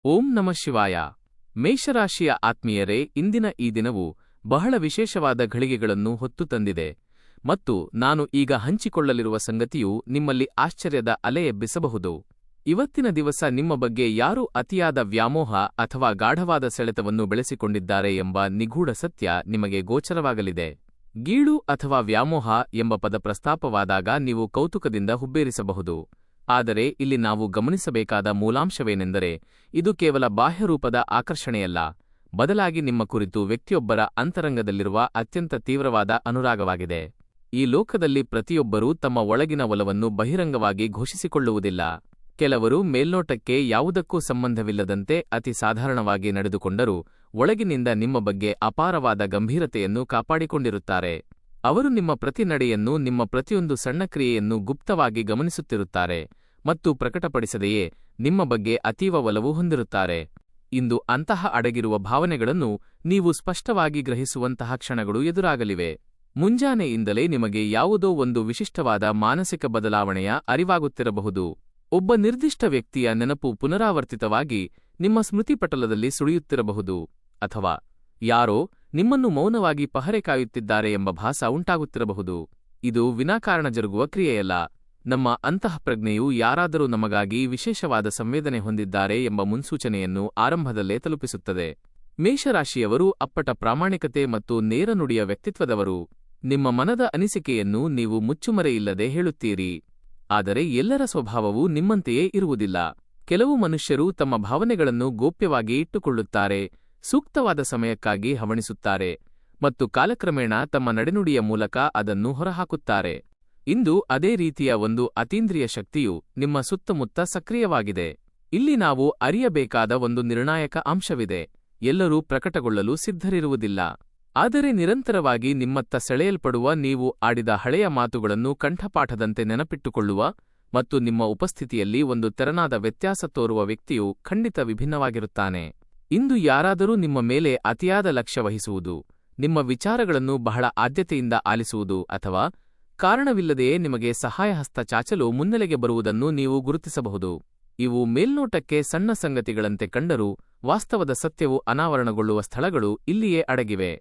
ಓಂ ನಮಃ ಶಿವಾಯ. ಮೇಷರಾಶಿಯ ಆತ್ಮೀಯರೇ, ಇಂದಿನ ಈ ದಿನವು ಬಹಳ ವಿಶೇಷವಾದ ಘಳಿಗೆಗಳನ್ನು ಹೊತ್ತು ತಂದಿದೆ ಮತ್ತು ನಾನು ಈಗ ಹಂಚಿಕೊಳ್ಳಲಿರುವ ಸಂಗತಿಯು ನಿಮ್ಮಲ್ಲಿ ಆಶ್ಚರ್ಯದ ಅಲೆ ಎಬ್ಬಿಸಬಹುದು. ಇವತ್ತಿನ ದಿವಸ ನಿಮ್ಮ ಬಗ್ಗೆ ಯಾರು ಅತಿಯಾದ ವ್ಯಾಮೋಹ ಅಥವಾ ಗಾಢವಾದ ಸೆಳೆತವನ್ನು ಬೆಳೆಸಿಕೊಂಡಿದ್ದಾರೆ ಎಂಬ ನಿಗೂಢ ಸತ್ಯ ನಿಮಗೆ ಗೋಚರವಾಗಲಿದೆ. ಗೀಳು ಅಥವಾ ವ್ಯಾಮೋಹ ಎಂಬ ಪದ ಪ್ರಸ್ತಾಪವಾದಾಗ ನೀವು ಕೌತುಕದಿಂದ ಹುಬ್ಬೇರಿಸಬಹುದು. ಆದರೆ ಇಲ್ಲಿ ನಾವು ಗಮನಿಸಬೇಕಾದ ಮೂಲಾಂಶವೇನೆಂದರೆ, ಇದು ಕೇವಲ ಬಾಹ್ಯರೂಪದ ಆಕರ್ಷಣೆಯಲ್ಲ, ಬದಲಾಗಿ ನಿಮ್ಮ ಕುರಿತು ವ್ಯಕ್ತಿಯೊಬ್ಬರ ಅಂತರಂಗದಲ್ಲಿರುವ ಅತ್ಯಂತ ತೀವ್ರವಾದ ಅನುರಾಗವಾಗಿದೆ. ಈ ಲೋಕದಲ್ಲಿ ಪ್ರತಿಯೊಬ್ಬರೂ ತಮ್ಮ ಒಳಗಿನ ಒಲವನ್ನು ಬಹಿರಂಗವಾಗಿ ಘೋಷಿಸಿಕೊಳ್ಳುವುದಿಲ್ಲ. ಕೆಲವರು ಮೇಲ್ನೋಟಕ್ಕೆ ಯಾವುದಕ್ಕೂ ಸಂಬಂಧವಿಲ್ಲದಂತೆ ಅತಿ ಸಾಧಾರಣವಾಗಿ ನಡೆದುಕೊಂಡರೂ ಒಳಗಿನಿಂದ ನಿಮ್ಮ ಬಗ್ಗೆ ಅಪಾರವಾದ ಗಂಭೀರತೆಯನ್ನು ಕಾಪಾಡಿಕೊಂಡಿರುತ್ತಾರೆ. ಅವರು ನಿಮ್ಮ ಪ್ರತಿ ನಡೆಯನ್ನು, ನಿಮ್ಮ ಪ್ರತಿಯೊಂದು ಸಣ್ಣ ಕ್ರಿಯೆಯನ್ನು ಗುಪ್ತವಾಗಿ ಗಮನಿಸುತ್ತಿರುತ್ತಾರೆ ಮತ್ತು ಪ್ರಕಟಪಡಿಸದೆಯೇ ನಿಮ್ಮ ಬಗ್ಗೆ ಅತೀವ ಒಲವು ಹೊಂದಿರುತ್ತಾರೆ. ಇಂದು ಅಂತಹ ಅಡಗಿರುವ ಭಾವನೆಗಳನ್ನು ನೀವು ಸ್ಪಷ್ಟವಾಗಿ ಗ್ರಹಿಸುವಂತಹ ಕ್ಷಣಗಳು ಎದುರಾಗಲಿವೆ. ಮುಂಜಾನೆಯಿಂದಲೇ ನಿಮಗೆ ಯಾವುದೋ ಒಂದು ವಿಶಿಷ್ಟವಾದ ಮಾನಸಿಕ ಬದಲಾವಣೆಯ ಅರಿವಾಗುತ್ತಿರಬಹುದು. ಒಬ್ಬ ನಿರ್ದಿಷ್ಟ ವ್ಯಕ್ತಿಯ ನೆನಪು ಪುನರಾವರ್ತಿತವಾಗಿ ನಿಮ್ಮ ಸ್ಮೃತಿಪಟಲದಲ್ಲಿ ಸುಳಿಯುತ್ತಿರಬಹುದು, ಅಥವಾ ಯಾರೋ ನಿಮ್ಮನ್ನು ಮೌನವಾಗಿ ಪಹರೆ ಕಾಯುತ್ತಿದ್ದಾರೆ ಎಂಬ ಭಾಸ ಉಂಟಾಗುತ್ತಿರಬಹುದು. ಇದು ವಿನಾಕಾರಣ ಜರುಗುವ ಕ್ರಿಯೆಯಲ್ಲ. ನಮ್ಮ ಅಂತಃಪ್ರಜ್ಞೆಯು ಯಾರಾದರೂ ನಮಗಾಗಿ ವಿಶೇಷವಾದ ಸಂವೇದನೆ ಹೊಂದಿದ್ದಾರೆ ಎಂಬ ಮುನ್ಸೂಚನೆಯನ್ನು ಆರಂಭದಲ್ಲೇ ತಲುಪಿಸುತ್ತದೆ. ಮೇಷರಾಶಿಯವರು ಅಪ್ಪಟ ಪ್ರಾಮಾಣಿಕತೆ ಮತ್ತು ನೇರ ನುಡಿಯ ವ್ಯಕ್ತಿತ್ವದವರು. ನಿಮ್ಮ ಮನದ ಅನಿಸಿಕೆಯನ್ನು ನೀವು ಮುಚ್ಚುಮರೆಯಿಲ್ಲದೆ ಹೇಳುತ್ತೀರಿ. ಆದರೆ ಎಲ್ಲರ ಸ್ವಭಾವವು ನಿಮ್ಮಂತೆಯೇ ಇರುವುದಿಲ್ಲ. ಕೆಲವು ಮನುಷ್ಯರು ತಮ್ಮ ಭಾವನೆಗಳನ್ನು ಗೋಪ್ಯವಾಗಿ ಇಟ್ಟುಕೊಳ್ಳುತ್ತಾರೆ, ಸೂಕ್ತವಾದ ಸಮಯಕ್ಕಾಗಿ ಹವಣಿಸುತ್ತಾರೆ ಮತ್ತು ಕಾಲಕ್ರಮೇಣ ತಮ್ಮ ನಡೆನುಡಿಯ ಮೂಲಕ ಅದನ್ನು ಹೊರಹಾಕುತ್ತಾರೆ. ಇಂದು ಅದೇ ರೀತಿಯ ಒಂದು ಅತೀಂದ್ರಿಯ ಶಕ್ತಿಯು ನಿಮ್ಮ ಸುತ್ತಮುತ್ತ ಸಕ್ರಿಯವಾಗಿದೆ. ಇಲ್ಲಿ ನಾವು ಅರಿಯಬೇಕಾದ ಒಂದು ನಿರ್ಣಾಯಕ ಅಂಶವಿದೆ. ಎಲ್ಲರೂ ಪ್ರಕಟಗೊಳ್ಳಲು ಸಿದ್ಧರಿರುವುದಿಲ್ಲ. ಆದರೆ ನಿರಂತರವಾಗಿ ನಿಮ್ಮತ್ತ ಸೆಳೆಯಲ್ಪಡುವ, ನೀವು ಆಡಿದ ಹಳೆಯ ಮಾತುಗಳನ್ನು ಕಂಠಪಾಠದಂತೆ ನೆನಪಿಟ್ಟುಕೊಳ್ಳುವ ಮತ್ತು ನಿಮ್ಮ ಉಪಸ್ಥಿತಿಯಲ್ಲಿ ಒಂದು ತೆರನಾದ ವ್ಯತ್ಯಾಸ ತೋರುವ ವ್ಯಕ್ತಿಯು ಖಂಡಿತ ವಿಭಿನ್ನವಾಗಿರುತ್ತಾನೆ. ಇಂದು ಯಾರಾದರೂ ನಿಮ್ಮ ಮೇಲೆ ಅತಿಯಾದ ಲಕ್ಷ್ಯ ವಹಿಸುವುದು, ನಿಮ್ಮ ವಿಚಾರಗಳನ್ನು ಬಹಳ ಆದ್ಯತೆಯಿಂದ ಆಲಿಸುವುದು ಅಥವಾ ಕಾರಣವಿಲ್ಲದೆಯೇ ನಿಮಗೆ ಸಹಾಯಹಸ್ತ ಚಾಚಲು ಮುನ್ನೆಲೆಗೆ ಬರುವುದನ್ನು ನೀವು ಗುರುತಿಸಬಹುದು. ಇವು ಮೇಲ್ನೋಟಕ್ಕೆ ಸಣ್ಣ ಸಂಗತಿಗಳಂತೆ ಕಂಡರೂ ವಾಸ್ತವದ ಸತ್ಯವು ಅನಾವರಣಗೊಳ್ಳುವ ಸ್ಥಳಗಳು ಇಲ್ಲಿಯೇ ಅಡಗಿವೆ.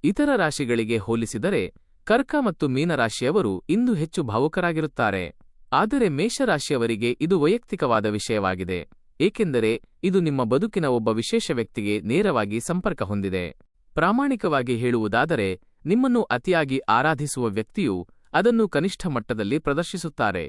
ಇತರ ರಾಶಿಗಳಿಗೆ ಹೋಲಿಸಿದರೆ ಕರ್ಕ ಮತ್ತು ಮೀನರಾಶಿಯವರು ಇಂದು ಹೆಚ್ಚು ಭಾವುಕರಾಗಿರುತ್ತಾರೆ. ಆದರೆ ಮೇಷರಾಶಿಯವರಿಗೆ ಇದು ವೈಯಕ್ತಿಕವಾದ ವಿಷಯವಾಗಿದೆ, ಏಕೆಂದರೆ ಇದು ನಿಮ್ಮ ಬದುಕಿನ ಒಬ್ಬ ವಿಶೇಷ ವ್ಯಕ್ತಿಗೆ ನೇರವಾಗಿ ಸಂಪರ್ಕ ಹೊಂದಿದೆ. ಪ್ರಾಮಾಣಿಕವಾಗಿ ಹೇಳುವುದಾದರೆ, ನಿಮ್ಮನ್ನು ಅತಿಯಾಗಿ ಆರಾಧಿಸುವ ವ್ಯಕ್ತಿಯು ಅದನ್ನು ಕನಿಷ್ಠ ಮಟ್ಟದಲ್ಲಿ ಪ್ರದರ್ಶಿಸುತ್ತಾರೆ,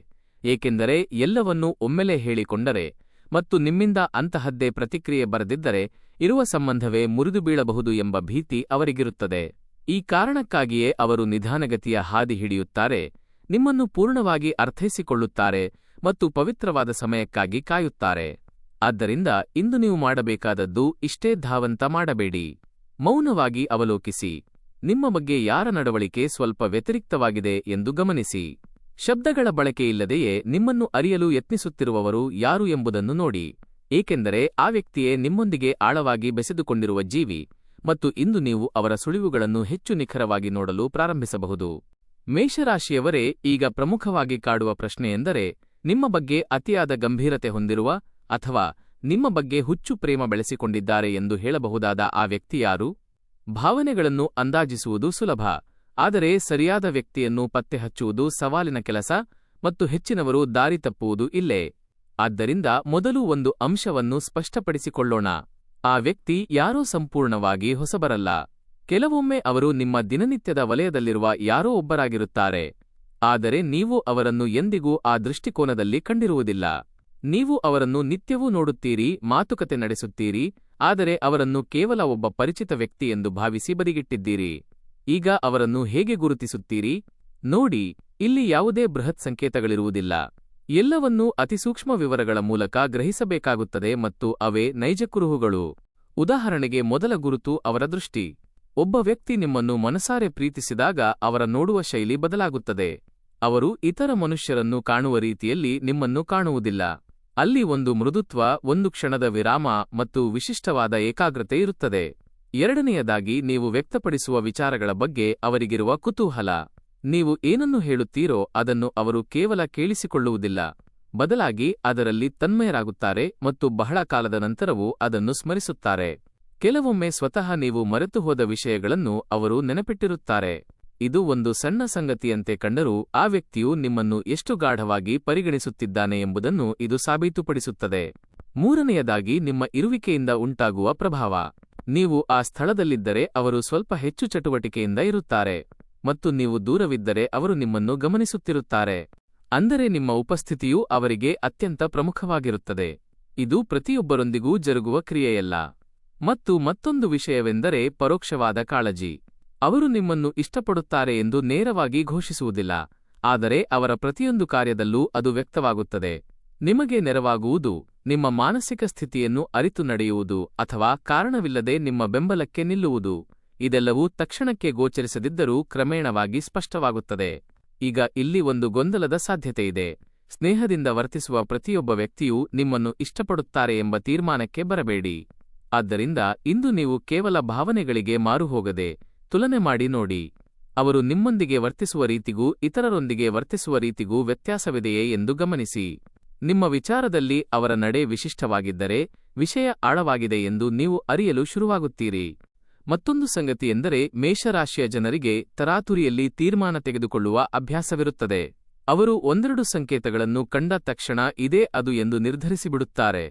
ಏಕೆಂದರೆ ಎಲ್ಲವನ್ನೂ ಒಮ್ಮೆಲೇ ಹೇಳಿಕೊಂಡರೆ ಮತ್ತು ನಿಮ್ಮಿಂದ ಅಂತಹದ್ದೇ ಪ್ರತಿಕ್ರಿಯೆ ಬರದಿದ್ದರೆ ಇರುವ ಸಂಬಂಧವೇ ಮುರಿದು ಬೀಳಬಹುದು ಎಂಬ ಭೀತಿ ಅವರಿಗಿರುತ್ತದೆ. ಈ ಕಾರಣಕ್ಕಾಗಿಯೇ ಅವರು ನಿಧಾನಗತಿಯ ಹಾದಿ ಹಿಡಿಯುತ್ತಾರೆ, ನಿಮ್ಮನ್ನು ಪೂರ್ಣವಾಗಿ ಅರ್ಥೈಸಿಕೊಳ್ಳುತ್ತಾರೆ ಮತ್ತು ಪವಿತ್ರವಾದ ಸಮಯಕ್ಕಾಗಿ ಕಾಯುತ್ತಾರೆ. ಆದ್ದರಿಂದ ಇಂದು ನೀವು ಮಾಡಬೇಕಾದದ್ದು ಇಷ್ಟೇ: ಧಾವಂತ ಮಾಡಬೇಡಿ, ಮೌನವಾಗಿ ಅವಲೋಕಿಸಿ. ನಿಮ್ಮ ಬಗ್ಗೆ ಯಾರ ನಡವಳಿಕೆ ಸ್ವಲ್ಪ ವ್ಯತಿರಿಕ್ತವಾಗಿದೆ ಎಂದು ಗಮನಿಸಿ. ಶಬ್ದಗಳ ಬಳಕೆಯಿಲ್ಲದೆಯೇ ನಿಮ್ಮನ್ನು ಅರಿಯಲು ಯತ್ನಿಸುತ್ತಿರುವವರು ಯಾರು ಎಂಬುದನ್ನು ನೋಡಿ, ಏಕೆಂದರೆ ಆ ವ್ಯಕ್ತಿಯೇ ನಿಮ್ಮೊಂದಿಗೆ ಆಳವಾಗಿ ಬೆಸೆದುಕೊಂಡಿರುವ ಜೀವಿ ಮತ್ತು ಇಂದು ನೀವು ಅವರ ಸುಳಿವುಗಳನ್ನು ಹೆಚ್ಚು ನಿಖರವಾಗಿ ನೋಡಲು ಪ್ರಾರಂಭಿಸಬಹುದು. ಮೇಷರಾಶಿಯವರೇ, ಈಗ ಪ್ರಮುಖವಾಗಿ ಕಾಡುವ ಪ್ರಶ್ನೆಯೆಂದರೆ, ನಿಮ್ಮ ಬಗ್ಗೆ ಅತಿಯಾದ ಗಂಭೀರತೆ ಹೊಂದಿರುವ ಅಥವಾ ನಿಮ್ಮ ಬಗ್ಗೆ ಹುಚ್ಚು ಪ್ರೇಮ ಬೆಳೆಸಿಕೊಂಡಿದ್ದಾರೆ ಎಂದು ಹೇಳಬಹುದಾದ ಆ ವ್ಯಕ್ತಿ ಯಾರು? ಭಾವನೆಗಳನ್ನು ಅಂದಾಜಿಸುವುದು ಸುಲಭ, ಆದರೆ ಸರಿಯಾದ ವ್ಯಕ್ತಿಯನ್ನು ಪತ್ತೆಹಚ್ಚುವುದು ಸವಾಲಿನ ಕೆಲಸ ಮತ್ತು ಹೆಚ್ಚಿನವರು ದಾರಿ ತಪ್ಪುವುದು ಇಲ್ಲೇ. ಆದ್ದರಿಂದ ಮೊದಲು ಒಂದು ಅಂಶವನ್ನು ಸ್ಪಷ್ಟಪಡಿಸಿಕೊಳ್ಳೋಣ: ಆ ವ್ಯಕ್ತಿ ಯಾರೋ ಸಂಪೂರ್ಣವಾಗಿ ಹೊಸಬರಲ್ಲ. ಕೆಲವೊಮ್ಮೆ ಅವರು ನಿಮ್ಮ ದಿನನಿತ್ಯದ ವಲಯದಲ್ಲಿರುವ ಯಾರೋ ಒಬ್ಬರಾಗಿರುತ್ತಾರೆ, ಆದರೆ ನೀವು ಅವರನ್ನು ಎಂದಿಗೂ ಆ ದೃಷ್ಟಿಕೋನದಲ್ಲಿ ಕಂಡಿರುವುದಿಲ್ಲ. ನೀವು ಅವರನ್ನು ನಿತ್ಯವೂ ನೋಡುತ್ತೀರಿ, ಮಾತುಕತೆ ನಡೆಸುತ್ತೀರಿ, ಆದರೆ ಅವರನ್ನು ಕೇವಲ ಒಬ್ಬ ಪರಿಚಿತ ವ್ಯಕ್ತಿ ಎಂದು ಭಾವಿಸಿ ಬದಿಗಿಟ್ಟಿದ್ದೀರಿ. ಈಗ ಅವರನ್ನು ಹೇಗೆ ಗುರುತಿಸುತ್ತೀರಿ? ನೋಡಿ, ಇಲ್ಲಿ ಯಾವುದೇ ಬೃಹತ್ ಸಂಕೇತಗಳಿರುವುದಿಲ್ಲ. ಎಲ್ಲವನ್ನೂ ಅತಿಸೂಕ್ಷ್ಮ ವಿವರಗಳ ಮೂಲಕ ಗ್ರಹಿಸಬೇಕಾಗುತ್ತದೆ ಮತ್ತು ಅವೇ ನೈಜ ಕುರುಹುಗಳು. ಉದಾಹರಣೆಗೆ, ಮೊದಲ ಗುರುತು ಅವರ ದೃಷ್ಟಿ. ಒಬ್ಬ ವ್ಯಕ್ತಿ ನಿಮ್ಮನ್ನು ಮನಸಾರೆ ಪ್ರೀತಿಸಿದಾಗ ಅವರ ನೋಡುವ ಶೈಲಿ ಬದಲಾಗುತ್ತದೆ. ಅವರು ಇತರ ಮನುಷ್ಯರನ್ನು ಕಾಣುವ ರೀತಿಯಲ್ಲಿ ನಿಮ್ಮನ್ನು ಕಾಣುವುದಿಲ್ಲ. ಅಲ್ಲಿ ಒಂದು ಮೃದುತ್ವ, ಒಂದು ಕ್ಷಣದ ವಿರಾಮ ಮತ್ತು ವಿಶಿಷ್ಟವಾದ ಏಕಾಗ್ರತೆ ಇರುತ್ತದೆ. ಎರಡನೆಯದಾಗಿ, ನೀವು ವ್ಯಕ್ತಪಡಿಸುವ ವಿಚಾರಗಳ ಬಗ್ಗೆ ಅವರಿಗಿರುವ ಕುತೂಹಲ. ನೀವು ಏನನ್ನು ಹೇಳುತ್ತೀರೋ ಅದನ್ನು ಅವರು ಕೇವಲ ಕೇಳಿಸಿಕೊಳ್ಳುವುದಿಲ್ಲ, ಬದಲಾಗಿ ಅದರಲ್ಲಿ ತನ್ಮಯರಾಗುತ್ತಾರೆ ಮತ್ತು ಬಹಳ ಕಾಲದ ನಂತರವೂ ಅದನ್ನು ಸ್ಮರಿಸುತ್ತಾರೆ. ಕೆಲವೊಮ್ಮೆ ಸ್ವತಃ ನೀವು ಮರೆತುಹೋದ ವಿಷಯಗಳನ್ನು ಅವರು ನೆನಪಿಟ್ಟಿರುತ್ತಾರೆ. ಇದು ಒಂದು ಸಣ್ಣ ಸಂಗತಿಯಂತೆ ಕಂಡರೂ ಆ ವ್ಯಕ್ತಿಯು ನಿಮ್ಮನ್ನು ಎಷ್ಟು ಗಾಢವಾಗಿ ಪರಿಗಣಿಸುತ್ತಿದ್ದಾನೆ ಎಂಬುದನ್ನು ಇದು ಸಾಬೀತುಪಡಿಸುತ್ತದೆ. ಮೂರನೆಯದಾಗಿ, ನಿಮ್ಮ ಇರುವಿಕೆಯಿಂದ ಉಂಟಾಗುವ ಪ್ರಭಾವ. ನೀವು ಆ ಸ್ಥಳದಲ್ಲಿದ್ದರೆ ಅವರು ಸ್ವಲ್ಪ ಹೆಚ್ಚು ಚಟುವಟಿಕೆಯಿಂದ ಇರುತ್ತಾರೆ, ಮತ್ತು ನೀವು ದೂರವಿದ್ದರೆ ಅವರು ನಿಮ್ಮನ್ನು ಗಮನಿಸುತ್ತಿರುತ್ತಾರೆ. ಅಂದರೆ ನಿಮ್ಮ ಉಪಸ್ಥಿತಿಯು ಅವರಿಗೆ ಅತ್ಯಂತ ಪ್ರಮುಖವಾಗಿರುತ್ತದೆ. ಇದು ಪ್ರತಿಯೊಬ್ಬರೊಂದಿಗೂ ಜರುಗುವ ಕ್ರಿಯೆಯಲ್ಲ. ಮತ್ತು ಮತ್ತೊಂದು ವಿಷಯವೆಂದರೆ ಪರೋಕ್ಷವಾದ ಕಾಳಜಿ. ಅವರು ನಿಮ್ಮನ್ನು ಇಷ್ಟಪಡುತ್ತಾರೆ ಎಂದು ನೇರವಾಗಿ ಘೋಷಿಸುವುದಿಲ್ಲ, ಆದರೆ ಅವರ ಪ್ರತಿಯೊಂದು ಕಾರ್ಯದಲ್ಲೂ ಅದು ವ್ಯಕ್ತವಾಗುತ್ತದೆ. ನಿಮಗೆ ನೆರವಾಗುವುದು, ನಿಮ್ಮ ಮಾನಸಿಕ ಸ್ಥಿತಿಯನ್ನು ಅರಿತು ನಡೆಯುವುದು ಅಥವಾ ಕಾರಣವಿಲ್ಲದೆ ನಿಮ್ಮ ಬೆಂಬಲಕ್ಕೆ ನಿಲ್ಲುವುದು, ಇದೆಲ್ಲವೂ ತಕ್ಷಣಕ್ಕೆ ಗೋಚರಿಸದಿದ್ದರೂ ಕ್ರಮೇಣವಾಗಿ ಸ್ಪಷ್ಟವಾಗುತ್ತದೆ. ಈಗ ಇಲ್ಲಿ ಒಂದು ಗೊಂದಲದ ಸಾಧ್ಯತೆಯಿದೆ. ಸ್ನೇಹದಿಂದ ವರ್ತಿಸುವ ಪ್ರತಿಯೊಬ್ಬ ವ್ಯಕ್ತಿಯೂ ನಿಮ್ಮನ್ನು ಇಷ್ಟಪಡುತ್ತಾರೆ ಎಂಬ ತೀರ್ಮಾನಕ್ಕೆ ಬರಬೇಡಿ. ಆದ್ದರಿಂದ ಇಂದು ನೀವು ಕೇವಲ ಭಾವನೆಗಳಿಗೆ ಮಾರುಹೋಗದೆ ತುಲನೆ ಮಾಡಿ ನೋಡಿ. ಅವರು ನಿಮ್ಮೊಂದಿಗೆ ವರ್ತಿಸುವ ರೀತಿಗೂ ಇತರರೊಂದಿಗೆ ವರ್ತಿಸುವ ರೀತಿಗೂ ವ್ಯತ್ಯಾಸವಿದೆಯೇ ಎಂದು ಗಮನಿಸಿ. ನಿಮ್ಮ ವಿಚಾರದಲ್ಲಿ ಅವರ ನಡೆ ವಿಶಿಷ್ಟವಾಗಿದ್ದರೆ ವಿಷಯ ಆಳವಾಗಿದೆ ಎಂದು ನೀವು ಅರಿಯಲು ಶುರುವಾಗುತ್ತೀರಿ. ಮತ್ತೊಂದು ಸಂಗತಿಯೆಂದರೆ, ಮೇಷರಾಶಿಯ ಜನರಿಗೆ ತರಾತುರಿಯಲ್ಲಿ ತೀರ್ಮಾನ ತೆಗೆದುಕೊಳ್ಳುವ ಅಭ್ಯಾಸವಿರುತ್ತದೆ. ಅವರು ಒಂದೆರಡು ಸಂಕೇತಗಳನ್ನು ಕಂಡ ತಕ್ಷಣ ಇದೇ ಅದು ಎಂದು ನಿರ್ಧರಿಸಿಬಿಡುತ್ತಾರೆ.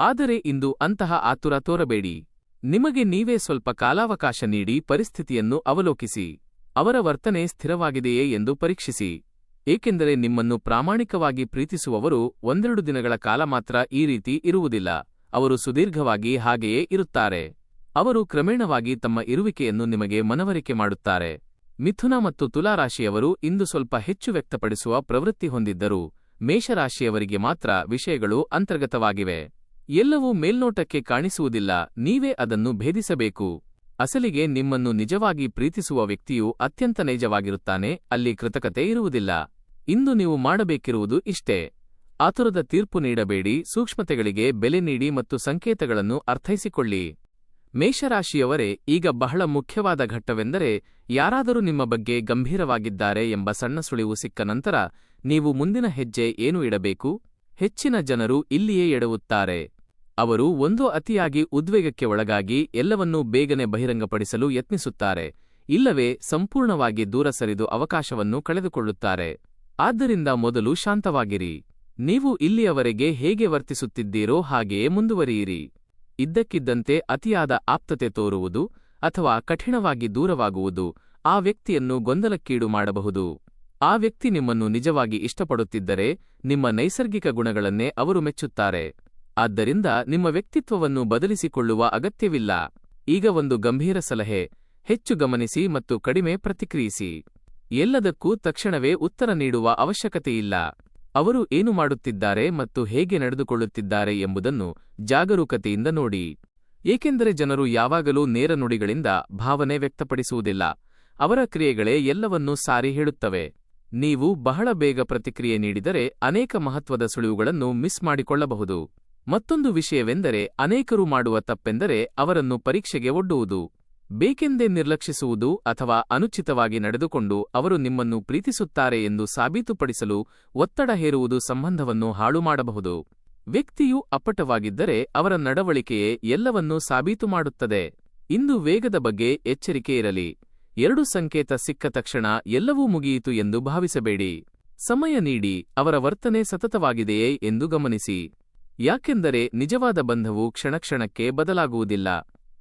ಆದರೆ ಇಂದು ಅಂತಹ ಆತುರ ತೋರಬೇಡಿ. ನಿಮಗೆ ನೀವೇ ಸ್ವಲ್ಪ ಕಾಲಾವಕಾಶ ನೀಡಿ ಪರಿಸ್ಥಿತಿಯನ್ನು ಅವಲೋಕಿಸಿ. ಅವರ ವರ್ತನೆ ಸ್ಥಿರವಾಗಿದೆಯೇ ಎಂದು ಪರೀಕ್ಷಿಸಿ. ಏಕೆಂದರೆ ನಿಮ್ಮನ್ನು ಪ್ರಾಮಾಣಿಕವಾಗಿ ಪ್ರೀತಿಸುವವರು ಒಂದೆರಡು ದಿನಗಳ ಕಾಲ ಮಾತ್ರ ಈ ರೀತಿ ಇರುವುದಿಲ್ಲ, ಅವರು ಸುದೀರ್ಘವಾಗಿ ಹಾಗೆಯೇ ಇರುತ್ತಾರೆ. ಅವರು ಕ್ರಮೇಣವಾಗಿ ತಮ್ಮ ಇರುವಿಕೆಯನ್ನು ನಿಮಗೆ ಮನವರಿಕೆ ಮಾಡುತ್ತಾರೆ. ಮಿಥುನ ಮತ್ತು ತುಲಾರಾಶಿಯವರು ಇಂದು ಸ್ವಲ್ಪ ಹೆಚ್ಚು ವ್ಯಕ್ತಪಡಿಸುವ ಪ್ರವೃತ್ತಿ ಹೊಂದಿದ್ದರೂ ಮೇಷರಾಶಿಯವರಿಗೆ ಮಾತ್ರ ವಿಷಯಗಳು ಅಂತರ್ಗತವಾಗಿವೆ. ಎಲ್ಲವೂ ಮೇಲ್ನೋಟಕ್ಕೆ ಕಾಣಿಸುವುದಿಲ್ಲ, ನೀವೇ ಅದನ್ನು ಭೇದಿಸಬೇಕು. ಅಸಲಿಗೆ ನಿಮ್ಮನ್ನು ನಿಜವಾಗಿ ಪ್ರೀತಿಸುವ ವ್ಯಕ್ತಿಯು ಅತ್ಯಂತ ನೈಜವಾಗಿರುತ್ತಾನೆ, ಅಲ್ಲಿ ಕೃತಕತೆ ಇರುವುದಿಲ್ಲ. ಇಂದು ನೀವು ಮಾಡಬೇಕಿರುವುದು ಇಷ್ಟೇ: ಆತುರದ ತೀರ್ಪು ನೀಡಬೇಡಿ, ಸೂಕ್ಷ್ಮತೆಗಳಿಗೆ ಬೆಲೆ ನೀಡಿ ಮತ್ತು ಸಂಕೇತಗಳನ್ನು ಅರ್ಥೈಸಿಕೊಳ್ಳಿ. ಮೇಷರಾಶಿಯವರೇ, ಈಗ ಬಹಳ ಮುಖ್ಯವಾದ ಘಟ್ಟವೆಂದರೆ, ಯಾರಾದರೂ ನಿಮ್ಮ ಬಗ್ಗೆ ಗಂಭೀರವಾಗಿದ್ದಾರೆ ಎಂಬ ಸಣ್ಣ ಸುಳಿವು ಸಿಕ್ಕ ನಂತರ ನೀವು ಮುಂದಿನ ಹೆಜ್ಜೆ ಏನು ಇಡಬೇಕು? ಹೆಚ್ಚಿನ ಜನರು ಇಲ್ಲಿಯೇ ಎಡವುತ್ತಾರೆ. ಅವರು ಒಂದೋ ಅತಿಯಾಗಿ ಉದ್ವೇಗಕ್ಕೆ ಒಳಗಾಗಿ ಎಲ್ಲವನ್ನೂ ಬೇಗನೆ ಬಹಿರಂಗಪಡಿಸಲು ಯತ್ನಿಸುತ್ತಾರೆ, ಇಲ್ಲವೇ ಸಂಪೂರ್ಣವಾಗಿ ದೂರ ಸರಿದು ಅವಕಾಶವನ್ನು ಕಳೆದುಕೊಳ್ಳುತ್ತಾರೆ. ಆದ್ದರಿಂದ ಮೊದಲು ಶಾಂತವಾಗಿರಿ. ನೀವು ಇಲ್ಲಿಯವರೆಗೆ ಹೇಗೆ ವರ್ತಿಸುತ್ತಿದ್ದೀರೋ ಹಾಗೆಯೇ ಮುಂದುವರಿಯಿರಿ. ಇದ್ದಕ್ಕಿದ್ದಂತೆ ಅತಿಯಾದ ಆಪ್ತತೆ ತೋರುವುದು ಅಥವಾ ಕಠಿಣವಾಗಿ ದೂರವಾಗುವುದು ಆ ವ್ಯಕ್ತಿಯನ್ನು ಗೊಂದಲಕ್ಕೀಡು ಮಾಡಬಹುದು. ಆ ವ್ಯಕ್ತಿ ನಿಮ್ಮನ್ನು ನಿಜವಾಗಿ ಇಷ್ಟಪಡುತ್ತಿದ್ದರೆ ನಿಮ್ಮ ನೈಸರ್ಗಿಕ ಗುಣಗಳನ್ನೇ ಅವರು ಮೆಚ್ಚುತ್ತಾರೆ. ಆದ್ದರಿಂದ ನಿಮ್ಮ ವ್ಯಕ್ತಿತ್ವವನ್ನು ಬದಲಿಸಿಕೊಳ್ಳುವ ಅಗತ್ಯವಿಲ್ಲ. ಈಗ ಒಂದು ಗಂಭೀರ ಸಲಹೆ: ಹೆಚ್ಚು ಗಮನಿಸಿ ಮತ್ತು ಕಡಿಮೆ ಪ್ರತಿಕ್ರಿಯಿಸಿ. ಎಲ್ಲದಕ್ಕೂ ತಕ್ಷಣವೇ ಉತ್ತರ ನೀಡುವ ಅವಶ್ಯಕತೆಯಿಲ್ಲ. ಅವರು ಏನು ಮಾಡುತ್ತಿದ್ದಾರೆ ಮತ್ತು ಹೇಗೆ ನಡೆದುಕೊಳ್ಳುತ್ತಿದ್ದಾರೆ ಎಂಬುದನ್ನು ಜಾಗರೂಕತೆಯಿಂದ ನೋಡಿ. ಏಕೆಂದರೆ ಜನರು ಯಾವಾಗಲೂ ನೇರ ನುಡಿಗಳಿಂದ ಭಾವನೆ ವ್ಯಕ್ತಪಡಿಸುವುದಿಲ್ಲ, ಅವರ ಕ್ರಿಯೆಗಳೇ ಎಲ್ಲವನ್ನೂ ಸಾರಿ ಹೇಳುತ್ತವೆ. ನೀವು ಬಹಳ ಬೇಗ ಪ್ರತಿಕ್ರಿಯೆ ನೀಡಿದರೆ ಅನೇಕ ಮಹತ್ವದ ಸುಳಿವುಗಳನ್ನು ಮಿಸ್ ಮಾಡಿಕೊಳ್ಳಬಹುದು. ಮತ್ತೊಂದು ವಿಷಯವೆಂದರೆ, ಅನೇಕರು ಮಾಡುವ ತಪ್ಪೆಂದರೆ ಅವರನ್ನು ಪರೀಕ್ಷೆಗೆ ಒಡ್ಡುವುದು. ಬೇಕೆಂದೇ ನಿರ್ಲಕ್ಷಿಸುವುದು ಅಥವಾ ಅನುಚಿತವಾಗಿ ನಡೆದುಕೊಂಡು ಅವರು ನಿಮ್ಮನ್ನು ಪ್ರೀತಿಸುತ್ತಾರೆ ಎಂದು ಸಾಬೀತುಪಡಿಸಲು ಒತ್ತಡ ಹೇರುವುದು ಸಂಬಂಧವನ್ನು ಹಾಳು ಮಾಡಬಹುದು. ವ್ಯಕ್ತಿಯು ಅಪ್ಪಟವಾಗಿದ್ದರೆ ಅವರ ನಡವಳಿಕೆಯೇ ಎಲ್ಲವನ್ನೂ ಸಾಬೀತು ಮಾಡುತ್ತದೆ. ಇಂದು ವೇಗದ ಬಗ್ಗೆ ಎಚ್ಚರಿಕೆ ಇರಲಿ. ಎರಡು ಸಂಕೇತ ಸಿಕ್ಕ ತಕ್ಷಣ ಎಲ್ಲವೂ ಮುಗಿಯಿತು ಎಂದು ಭಾವಿಸಬೇಡಿ. ಸಮಯ ನೀಡಿ ಅವರ ವರ್ತನೆ ಸತತವಾಗಿದೆಯೇ ಎಂದು ಗಮನಿಸಿ. ಯಾಕೆಂದರೆ ನಿಜವಾದ ಬಂಧವು ಕ್ಷಣಕ್ಷಣಕ್ಕೆ ಬದಲಾಗುವುದಿಲ್ಲ.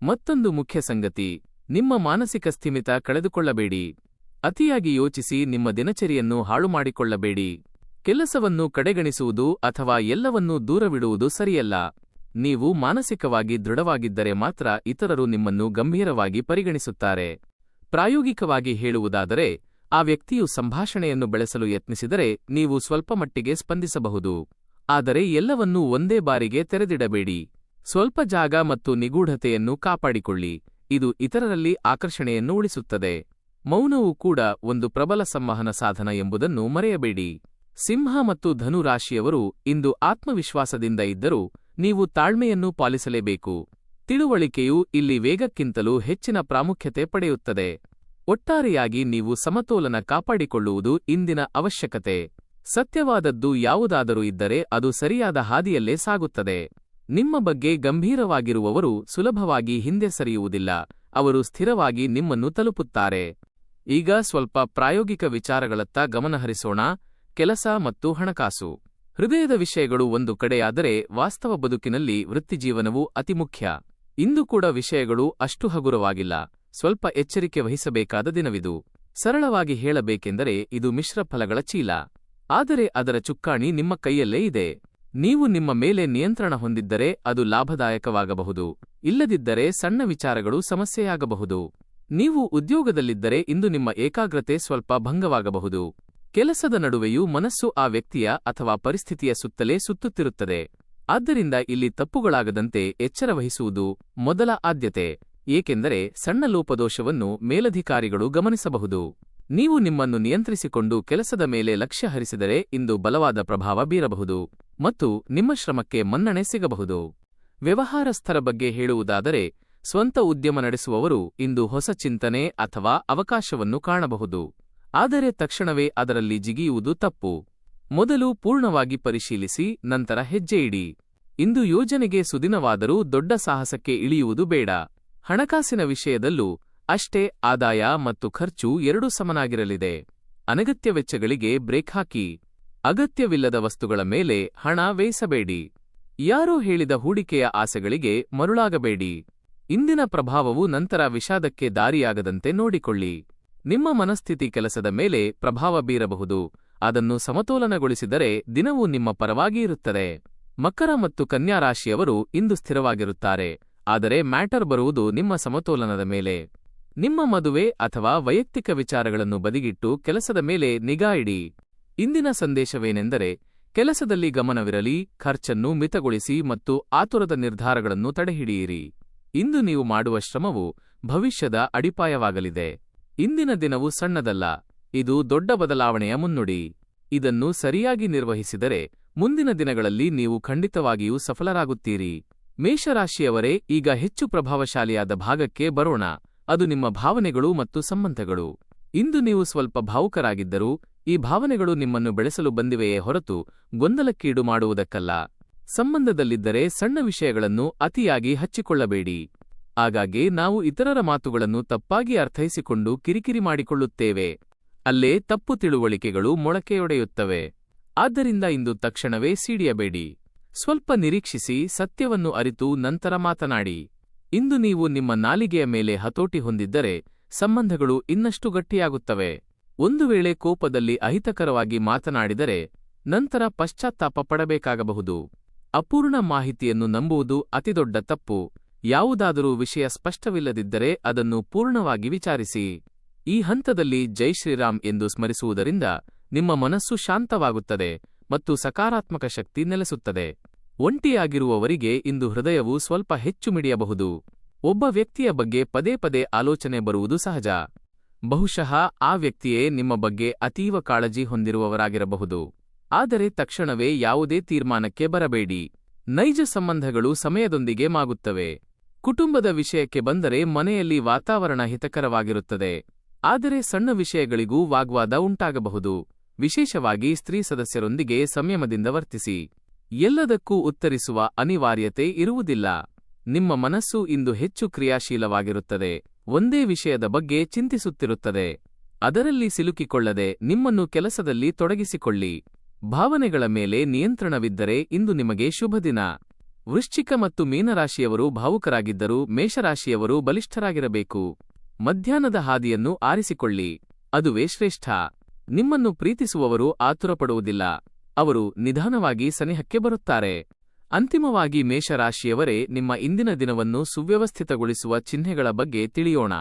ಮತ್ತೊಂದು ಮುಖ್ಯ ಸಂಗತಿ: ನಿಮ್ಮ ಮಾನಸಿಕ ಸ್ಥಿಮಿತ ಕಳೆದುಕೊಳ್ಳಬೇಡಿ. ಅತಿಯಾಗಿ ಯೋಚಿಸಿ ನಿಮ್ಮ ದಿನಚರಿಯನ್ನು ಹಾಳು ಮಾಡಿಕೊಳ್ಳಬೇಡಿ. ಕೆಲಸವನ್ನು ಕಡೆಗಣಿಸುವುದು ಅಥವಾ ಎಲ್ಲವನ್ನೂ ದೂರವಿಡುವುದು ಸರಿಯಲ್ಲ. ನೀವು ಮಾನಸಿಕವಾಗಿ ದೃಢವಾಗಿದ್ದರೆ ಮಾತ್ರ ಇತರರು ನಿಮ್ಮನ್ನು ಗಂಭೀರವಾಗಿ ಪರಿಗಣಿಸುತ್ತಾರೆ. ಪ್ರಾಯೋಗಿಕವಾಗಿ ಹೇಳುವುದಾದರೆ, ಆ ವ್ಯಕ್ತಿಯು ಸಂಭಾಷಣೆಯನ್ನು ಬೆಳೆಸಲು ಯತ್ನಿಸಿದರೆ ನೀವು ಸ್ವಲ್ಪಮಟ್ಟಿಗೆ ಸ್ಪಂದಿಸಬಹುದು. ಆದರೆ ಎಲ್ಲವನ್ನೂ ಒಂದೇ ಬಾರಿಗೆ ತೆರೆದಿಡಬೇಡಿ. ಸ್ವಲ್ಪ ಜಾಗ ಮತ್ತು ನಿಗೂಢತೆಯನ್ನು ಕಾಪಾಡಿಕೊಳ್ಳಿ. ಇದು ಇತರರಲ್ಲಿ ಆಕರ್ಷಣೆಯನ್ನು ಉಳಿಸುತ್ತದೆ. ಮೌನವೂ ಕೂಡ ಒಂದು ಪ್ರಬಲ ಸಂವಹನ ಸಾಧನ ಎಂಬುದನ್ನು ಮರೆಯಬೇಡಿ. ಸಿಂಹ ಮತ್ತು ಧನು ರಾಶಿಯವರು ಇಂದು ಆತ್ಮವಿಶ್ವಾಸದಿಂದ ಇದ್ದರೂ ನೀವು ತಾಳ್ಮೆಯನ್ನು ಪಾಲಿಸಲೇಬೇಕು. ತಿಳುವಳಿಕೆಯು ಇಲ್ಲಿ ವೇಗಕ್ಕಿಂತಲೂ ಹೆಚ್ಚಿನ ಪ್ರಾಮುಖ್ಯತೆ ಪಡೆಯುತ್ತದೆ. ಒಟ್ಟಾರೆಯಾಗಿ ನೀವು ಸಮತೋಲನ ಕಾಪಾಡಿಕೊಳ್ಳುವುದು ಇಂದಿನ ಅವಶ್ಯಕತೆ. ಸತ್ಯವಾದದ್ದು ಯಾವುದಾದರೂ ಇದ್ದರೆ ಅದು ಸರಿಯಾದ ಹಾದಿಯಲ್ಲೇ ಸಾಗುತ್ತದೆ. ನಿಮ್ಮ ಬಗ್ಗೆ ಗಂಭೀರವಾಗಿರುವವರು ಸುಲಭವಾಗಿ ಹಿಂದೆ ಸರಿಯುವುದಿಲ್ಲ, ಅವರು ಸ್ಥಿರವಾಗಿ ನಿಮ್ಮನ್ನು ತಲುಪುತ್ತಾರೆ. ಈಗ ಸ್ವಲ್ಪ ಪ್ರಾಯೋಗಿಕ ವಿಚಾರಗಳತ್ತ ಗಮನಹರಿಸೋಣ. ಕೆಲಸ ಮತ್ತು ಹಣಕಾಸು. ಹೃದಯದ ವಿಷಯಗಳು ಒಂದು ಕಡೆಯಾದರೆ ವಾಸ್ತವ ಬದುಕಿನಲ್ಲಿ ವೃತ್ತಿಜೀವನವು ಅತಿ ಮುಖ್ಯ. ಇಂದು ಕೂಡ ವಿಷಯಗಳು ಅಷ್ಟು ಹಗುರವಾಗಿಲ್ಲ. ಸ್ವಲ್ಪ ಎಚ್ಚರಿಕೆ ವಹಿಸಬೇಕಾದ ದಿನವಿದು. ಸರಳವಾಗಿ ಹೇಳಬೇಕೆಂದರೆ ಇದು ಮಿಶ್ರ ಫಲಗಳ ಚೀಲ. ಆದರೆ ಅದರ ಚುಕ್ಕಾಣಿ ನಿಮ್ಮ ಕೈಯಲ್ಲೇ ಇದೆ. ನೀವು ನಿಮ್ಮ ಮೇಲೆ ನಿಯಂತ್ರಣ ಹೊಂದಿದ್ದರೆ ಅದು ಲಾಭದಾಯಕವಾಗಬಹುದು, ಇಲ್ಲದಿದ್ದರೆ ಸಣ್ಣ ವಿಚಾರಗಳು ಸಮಸ್ಯೆಯಾಗಬಹುದು. ನೀವು ಉದ್ಯೋಗದಲ್ಲಿದ್ದರೆ ಇಂದು ನಿಮ್ಮ ಏಕಾಗ್ರತೆ ಸ್ವಲ್ಪ ಭಂಗವಾಗಬಹುದು. ಕೆಲಸದ ನಡುವೆಯೂ ಮನಸ್ಸು ಆ ವ್ಯಕ್ತಿಯ ಅಥವಾ ಪರಿಸ್ಥಿತಿಯ ಸುತ್ತಲೇ ಸುತ್ತುತ್ತಿರುತ್ತದೆ. ಆದ್ದರಿಂದ ಇಲ್ಲಿ ತಪ್ಪುಗಳಾಗದಂತೆ ಎಚ್ಚರವಹಿಸುವುದು ಮೊದಲ ಆದ್ಯತೆ, ಏಕೆಂದರೆ ಸಣ್ಣ ಲೋಪದೋಷವನ್ನು ಮೇಲಧಿಕಾರಿಗಳು ಗಮನಿಸಬಹುದು. ನೀವು ನಿಮ್ಮನ್ನು ನಿಯಂತ್ರಿಸಿಕೊಂಡು ಕೆಲಸದ ಮೇಲೆ ಲಕ್ಷ್ಯ ಹರಿಸಿದರೆ ಇಂದು ಬಲವಾದ ಪ್ರಭಾವ ಬೀರಬಹುದು ಮತ್ತು ನಿಮ್ಮ ಶ್ರಮಕ್ಕೆ ಮನ್ನಣೆ ಸಿಗಬಹುದು. ವ್ಯವಹಾರಸ್ಥರ ಬಗ್ಗೆ ಹೇಳುವುದಾದರೆ, ಸ್ವಂತ ಉದ್ಯಮ ನಡೆಸುವವರು ಇಂದು ಹೊಸ ಚಿಂತನೆ ಅಥವಾ ಅವಕಾಶವನ್ನು ಕಾಣಬಹುದು. ಆದರೆ ತಕ್ಷಣವೇ ಅದರಲ್ಲಿ ಜಿಗಿಯುವುದು ತಪ್ಪು. ಮೊದಲು ಪೂರ್ಣವಾಗಿ ಪರಿಶೀಲಿಸಿ ನಂತರ ಹೆಜ್ಜೆ ಇಡಿ. ಇಂದು ಯೋಜನೆಗೆ ಸುದಿನವಾದರೂ ದೊಡ್ಡ ಸಾಹಸಕ್ಕೆ ಇಳಿಯುವುದು ಬೇಡ. ಹಣಕಾಸಿನ ವಿಷಯದಲ್ಲೂ ಅಷ್ಟೇ. ಆದಾಯ ಮತ್ತು ಖರ್ಚು ಎರಡೂ ಸಮನಾಗಿರಲಿದೆ. ಅನಗತ್ಯ ವೆಚ್ಚಗಳಿಗೆ ಬ್ರೇಕ್ ಹಾಕಿ. ಅಗತ್ಯವಿಲ್ಲದ ವಸ್ತುಗಳ ಮೇಲೆ ಹಣ ವ್ಯಯಿಸಬೇಡಿ. ಯಾರೋ ಹೇಳಿದ ಹೂಡಿಕೆಯ ಆಸೆಗಳಿಗೆ ಮರುಳಾಗಬೇಡಿ. ಇಂದಿನ ಪ್ರಭಾವವು ನಂತರ ವಿಷಾದಕ್ಕೆ ದಾರಿಯಾಗದಂತೆ ನೋಡಿಕೊಳ್ಳಿ. ನಿಮ್ಮ ಮನಸ್ಥಿತಿ ಕೆಲಸದ ಮೇಲೆ ಪ್ರಭಾವ ಬೀರಬಹುದು. ಅದನ್ನು ಸಮತೋಲನಗೊಳಿಸಿದರೆ ದಿನವೂ ನಿಮ್ಮ ಪರವಾಗಿ ಇರುತ್ತದೆ. ಮಕರ ಮತ್ತು ಕನ್ಯಾ ರಾಶಿಯವರು ಇಂದು ಸ್ಥಿರವಾಗಿರುತ್ತಾರೆ, ಆದರೆ ಮ್ಯಾಟರ್ ಬರುವುದು ನಿಮ್ಮ ಸಮತೋಲನದ ಮೇಲೆ. ನಿಮ್ಮ ಮದುವೆ ಅಥವಾ ವೈಯಕ್ತಿಕ ವಿಚಾರಗಳನ್ನು ಬದಿಗಿಟ್ಟು ಕೆಲಸದ ಮೇಲೆ ನಿಗಾ ಇಡಿ. ಇಂದಿನ ಸಂದೇಶವೇನೆಂದರೆ, ಕೆಲಸದಲ್ಲಿ ಗಮನವಿರಲಿ, ಖರ್ಚನ್ನು ಮಿತಗೊಳಿಸಿ ಮತ್ತು ಆತುರದ ನಿರ್ಧಾರಗಳನ್ನು ತಡೆಹಿಡಿಯಿರಿ. ಇಂದು ನೀವು ಮಾಡುವ ಶ್ರಮವು ಭವಿಷ್ಯದ ಅಡಿಪಾಯವಾಗಲಿದೆ. ಇಂದಿನ ದಿನವು ಸಣ್ಣದಲ್ಲ, ಇದು ದೊಡ್ಡ ಬದಲಾವಣೆಯ ಮುನ್ನುಡಿ. ಇದನ್ನು ಸರಿಯಾಗಿ ನಿರ್ವಹಿಸಿದರೆ ಮುಂದಿನ ದಿನಗಳಲ್ಲಿ ನೀವು ಖಂಡಿತವಾಗಿಯೂ ಸಫಲರಾಗುತ್ತೀರಿ. ಮೇಷರಾಶಿಯವರೇ, ಈಗ ಹೆಚ್ಚು ಪ್ರಭಾವಶಾಲಿಯಾದ ಭಾಗಕ್ಕೆ ಬರೋಣ. ಅದು ನಿಮ್ಮ ಭಾವನೆಗಳು ಮತ್ತು ಸಂಬಂಧಗಳು. ಇಂದು ನೀವು ಸ್ವಲ್ಪ ಭಾವುಕರಾಗಿದ್ದರೂ ಈ ಭಾವನೆಗಳು ನಿಮ್ಮನ್ನು ಬೆಳೆಸಲು ಬಂದಿವೆಯೇ ಹೊರತು ಗೊಂದಲಕ್ಕೀಡು ಮಾಡುವುದಕ್ಕಲ್ಲ. ಸಂಬಂಧದಲ್ಲಿದ್ದರೆ ಸಣ್ಣ ವಿಷಯಗಳನ್ನು ಅತಿಯಾಗಿ ಹಚ್ಚಿಕೊಳ್ಳಬೇಡಿ. ಆಗಾಗ್ಗೆ ನಾವು ಇತರರ ಮಾತುಗಳನ್ನು ತಪ್ಪಾಗಿ ಅರ್ಥೈಸಿಕೊಂಡು ಕಿರಿಕಿರಿ ಮಾಡಿಕೊಳ್ಳುತ್ತೇವೆ. ಅಲ್ಲೇ ತಪ್ಪು ತಿಳುವಳಿಕೆಗಳು ಮೊಳಕೆಯೊಡೆಯುತ್ತವೆ. ಆದ್ದರಿಂದ ಇಂದು ತಕ್ಷಣವೇ ಸಿಡಿಯಬೇಡಿ. ಸ್ವಲ್ಪ ನಿರೀಕ್ಷಿಸಿ, ಸತ್ಯವನ್ನು ಅರಿತು ನಂತರ ಮಾತನಾಡಿ. ಇಂದು ನೀವು ನಿಮ್ಮ ನಾಲಿಗೆಯ ಮೇಲೆ ಹತೋಟಿ ಹೊಂದಿದ್ದರೆ ಸಂಬಂಧಗಳು ಇನ್ನಷ್ಟು ಗಟ್ಟಿಯಾಗುತ್ತವೆ. ಒಂದು ವೇಳೆ ಕೋಪದಲ್ಲಿ ಅಹಿತಕರವಾಗಿ ಮಾತನಾಡಿದರೆ ನಂತರ ಪಶ್ಚಾತ್ತಾಪ ಪಡಬೇಕಾಗಬಹುದು. ಅಪೂರ್ಣ ಮಾಹಿತಿಯನ್ನು ನಂಬುವುದು ಅತಿದೊಡ್ಡ ತಪ್ಪು. ಯಾವುದಾದರೂ ವಿಷಯ ಸ್ಪಷ್ಟವಿಲ್ಲದಿದ್ದರೆ ಅದನ್ನು ಪೂರ್ಣವಾಗಿ ವಿಚಾರಿಸಿ. ಈ ಹಂತದಲ್ಲಿ ಜೈ ಶ್ರೀರಾಮ್ ಎಂದು ಸ್ಮರಿಸುವುದರಿಂದ ನಿಮ್ಮ ಮನಸ್ಸು ಶಾಂತವಾಗುತ್ತದೆ ಮತ್ತು ಸಕಾರಾತ್ಮಕ ಶಕ್ತಿ ನೆಲೆಸುತ್ತದೆ. ಒಂಟಿಯಾಗಿರುವವರಿಗೆ ಇಂದು ಹೃದಯವು ಸ್ವಲ್ಪ ಹೆಚ್ಚು ಮಿಡಿಯಬಹುದು. ಒಬ್ಬ ವ್ಯಕ್ತಿಯ ಬಗ್ಗೆ ಪದೇ ಪದೇ ಆಲೋಚನೆ ಬರುವುದು ಸಹಜ. ಬಹುಶಃ ಆ ವ್ಯಕ್ತಿಯೇ ನಿಮ್ಮ ಬಗ್ಗೆ ಅತೀವ ಕಾಳಜಿ ಹೊಂದಿರುವವರಾಗಿರಬಹುದು. ಆದರೆ ತಕ್ಷಣವೇ ಯಾವುದೇ ತೀರ್ಮಾನಕ್ಕೆ ಬರಬೇಡಿ. ನೈಜ ಸಂಬಂಧಗಳು ಸಮಯದೊಂದಿಗೆ ಮಾಗುತ್ತವೆ. ಕುಟುಂಬದ ವಿಷಯಕ್ಕೆ ಬಂದರೆ ಮನೆಯಲ್ಲಿ ವಾತಾವರಣ ಹಿತಕರವಾಗಿರುತ್ತದೆ. ಆದರೆ ಸಣ್ಣ ವಿಷಯಗಳಿಗೂ ವಾಗ್ವಾದ ಉಂಟಾಗಬಹುದು. ವಿಶೇಷವಾಗಿ ಸ್ತ್ರೀ ಸದಸ್ಯರೊಂದಿಗೆ ಸಂಯಮದಿಂದ ವರ್ತಿಸಿ. ಎಲ್ಲದಕ್ಕೂ ಉತ್ತರಿಸುವ ಅನಿವಾರ್ಯತೆ ಇರುವುದಿಲ್ಲ. ನಿಮ್ಮ ಮನಸ್ಸು ಇಂದು ಹೆಚ್ಚು ಕ್ರಿಯಾಶೀಲವಾಗಿರುತ್ತದೆ. ಒಂದೇ ವಿಷಯದ ಬಗ್ಗೆ ಚಿಂತಿಸುತ್ತಿರುತ್ತದೆ. ಅದರಲ್ಲಿ ಸಿಲುಕಿಕೊಳ್ಳದೆ ನಿಮ್ಮನ್ನು ಕೆಲಸದಲ್ಲಿ ತೊಡಗಿಸಿಕೊಳ್ಳಿ. ಭಾವನೆಗಳ ಮೇಲೆ ನಿಯಂತ್ರಣವಿದ್ದರೆ ಇಂದು ನಿಮಗೆ ಶುಭ ದಿನ. ವೃಶ್ಚಿಕ ಮತ್ತು ಮೀನರಾಶಿಯವರು ಭಾವುಕರಾಗಿದ್ದರೂ ಮೇಷರಾಶಿಯವರು ಬಲಿಷ್ಠರಾಗಿರಬೇಕು. ಮಧ್ಯಾಹ್ನದ ಹಾದಿಯನ್ನು ಆರಿಸಿಕೊಳ್ಳಿ, ಅದುವೇ ಶ್ರೇಷ್ಠ. ನಿಮ್ಮನ್ನು ಪ್ರೀತಿಸುವವರು ಆತುರಪಡುವುದಿಲ್ಲ, ಅವರು ನಿಧಾನವಾಗಿ ಸನಿಹಕ್ಕೆ ಬರುತ್ತಾರೆ. ಅಂತಿಮವಾಗಿ ಮೇಷರಾಶಿಯವರೇ, ನಿಮ್ಮ ಇಂದಿನ ದಿನವನ್ನು ಸುವ್ಯವಸ್ಥಿತಗೊಳಿಸುವ ಚಿಹ್ನೆಗಳ ಬಗ್ಗೆ ತಿಳಿಯೋಣ.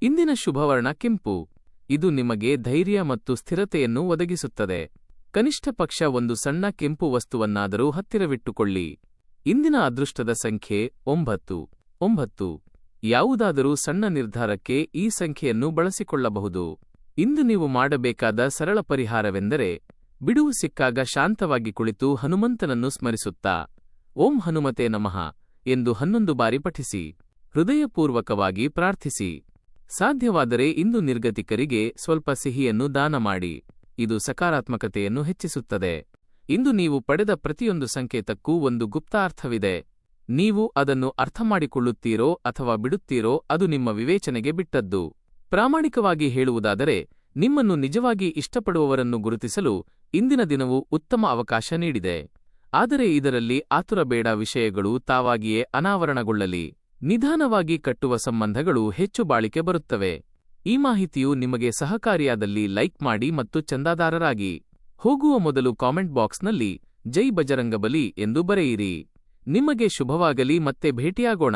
ಇಂದಿನ ಶುಭವರ್ಣ ಕೆಂಪು. ಇದು ನಿಮಗೆ ಧೈರ್ಯ ಮತ್ತು ಸ್ಥಿರತೆಯನ್ನು ಒದಗಿಸುತ್ತದೆ. ಕನಿಷ್ಠ ಪಕ್ಷ ಒಂದು ಸಣ್ಣ ಕೆಂಪು ವಸ್ತುವನ್ನಾದರೂ ಹತ್ತಿರವಿಟ್ಟುಕೊಳ್ಳಿ. ಇಂದಿನ ಅದೃಷ್ಟದ ಸಂಖ್ಯೆ 9. ಯಾವುದಾದರೂ ಸಣ್ಣ ನಿರ್ಧಾರಕ್ಕೆ ಈ ಸಂಖ್ಯೆಯನ್ನು ಬಳಸಿಕೊಳ್ಳಬಹುದು. ಇಂದು ನೀವು ಮಾಡಬೇಕಾದ ಸರಳ ಪರಿಹಾರವೆಂದರೆ, ಬಿಡುವು ಸಿಕ್ಕಾಗ ಶಾಂತವಾಗಿ ಕುಳಿತು ಹನುಮಂತನನ್ನು ಸ್ಮರಿಸುತ್ತಾ ಓಂ ಹನುಮತೆ ನಮಃ ಎಂದು 11 ಬಾರಿ ಪಠಿಸಿ. ಹೃದಯಪೂರ್ವಕವಾಗಿ ಪ್ರಾರ್ಥಿಸಿ. ಸಾಧ್ಯವಾದರೆ ಇಂದು ನಿರ್ಗತಿಕರಿಗೆ ಸ್ವಲ್ಪ ಸಿಹಿಯನ್ನು ದಾನ ಮಾಡಿ. ಇದು ಸಕಾರಾತ್ಮಕತೆಯನ್ನು ಹೆಚ್ಚಿಸುತ್ತದೆ. ಇಂದು ನೀವು ಪಡೆದ ಪ್ರತಿಯೊಂದು ಸಂಕೇತಕ್ಕೂ ಒಂದು ಗುಪ್ತಾರ್ಥವಿದೆ. ನೀವು ಅದನ್ನು ಅರ್ಥಮಾಡಿಕೊಳ್ಳುತ್ತೀರೋ ಅಥವಾ ಬಿಡುತ್ತೀರೋ ಅದು ನಿಮ್ಮ ವಿವೇಚನೆಗೆ ಬಿಟ್ಟದ್ದು. ಪ್ರಾಮಾಣಿಕವಾಗಿ ಹೇಳುವುದಾದರೆ, ನಿಮ್ಮನ್ನು ನಿಜವಾಗಿ ಇಷ್ಟಪಡುವವರನ್ನು ಗುರುತಿಸಲು ಇಂದಿನ ದಿನವು ಉತ್ತಮ ಅವಕಾಶ ನೀಡಿದೆ. ಆದರೆ ಇದರಲ್ಲಿ ಆತುರಬೇಡ, ವಿಷಯಗಳು ತಾವಾಗಿಯೇ ಅನಾವರಣಗೊಳ್ಳಲಿ. ನಿಧಾನವಾಗಿ ಕಟ್ಟುವ ಸಂಬಂಧಗಳು ಹೆಚ್ಚು ಬಾಳಿಕೆ ಬರುತ್ತವೆ. ಈ ಮಾಹಿತಿಯು ನಿಮಗೆ ಸಹಕಾರಿಯಾದಲ್ಲಿ ಲೈಕ್ ಮಾಡಿ ಮತ್ತು ಚಂದಾದಾರರಾಗಿ. ಹೋಗುವ ಮೊದಲು ಕಾಮೆಂಟ್ ಬಾಕ್ಸ್ನಲ್ಲಿ ಜೈ ಬಜರಂಗಬಲಿ ಎಂದು ಬರೆಯಿರಿ. ನಿಮಗೆ ಶುಭವಾಗಲಿ, ಮತ್ತೆ ಭೇಟಿಯಾಗೋಣ.